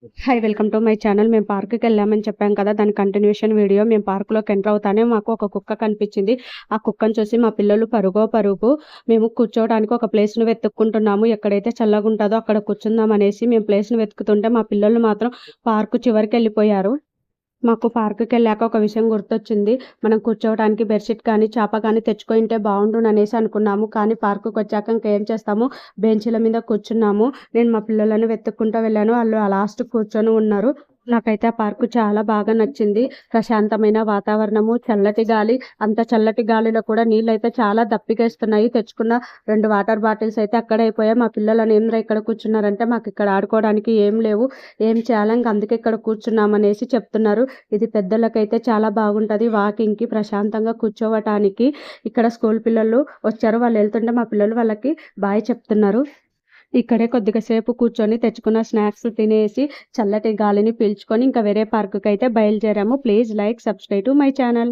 Hi! Welcome to my channel. మేము పార్క్‌కెళ్ళామని చెప్పాం కదా! దాని కంటిన్యూషన్ వీడియో. మేము పార్క్‌లోకి ఎంటర్ అవుతానే మాకు ఒక కుక్క కనిపించింది. ఆ కుక్కని చూసి మా పిల్లలు పరుగు మేము కూర్చోవడానికి ఒక ప్లేస్‌ని వెతుక్కుంటున్నాము. ఎక్కడైతే చల్లగుంటదో అక్కడ కూర్చుందాం అనేసి మేము ప్లేస్‌ని వెతుకుతుంటే మా పిల్లలు మాత్రం పార్క్ చివరికెళ్ళిపోయారు. మాకు పార్క్‌కెళ్ళాక ఒక విషయం గుర్తొచ్చింది. మనం కూర్చోవడానికి బెడ్‌షీట్ కానీ, చాప కానీ తెచ్చుకొనుంటే బావుండుననేసి అనుకున్నాము. కానీ పార్క్‌కొచ్చాక ఇంకేం చేస్తాము, బెంచీల మీద కూర్చున్నాము. నేను మా పిల్లలని వెతుక్కుంటా వెళ్ళాను. ఆళ్ళు ఆ లాస్ట్ కూర్చొని ఉన్నారు. నాకైతే ఆ పార్కు చాలా బాగా నచ్చింది. ప్రశాంతమైన వాతావరణము, చల్లటి గాలి. అంత చల్లటి గాలిలో కూడా నీళ్ళైతే చాలా దప్పికేస్తున్నాయి. తెచ్చుకున్న 2 వాటర్ బాటిల్స్ అయితే అక్కడే అయిపోయాయి. మా పిల్లలని "ఏందిరా ఇక్కడ కూర్చున్నారంటే" "మాకిక్కడ ఆడుకోవడానికి ఏం లేవు. ఏం చేయాలి ఇంక అందుకే ఇక్కడ కూర్చున్నామనేసి" చెప్తున్నారు. ఇది పెద్దోళ్ళకైతే చాలా బాగుంటది. వాకింగ్‌కి, ప్రశాంతంగా కూర్చోవటానికి. ఇక్కడ స్కూల్ పిల్లలు వచ్చారు. వాళ్ళెళ్తుంటే మా పిల్లలు వాళ్ళకి బాయ్ చెప్తున్నారు. ఇక్కడే కొద్దిగా సేపు కూర్చొని తెచ్చుకున్న స్నాక్స్ తినేసి, చల్లటి గాలిని పీల్చుకొని ఇంకా వేరే పార్క్‌కైతే బయలుదేరాము. Please like, subscribe to my channel.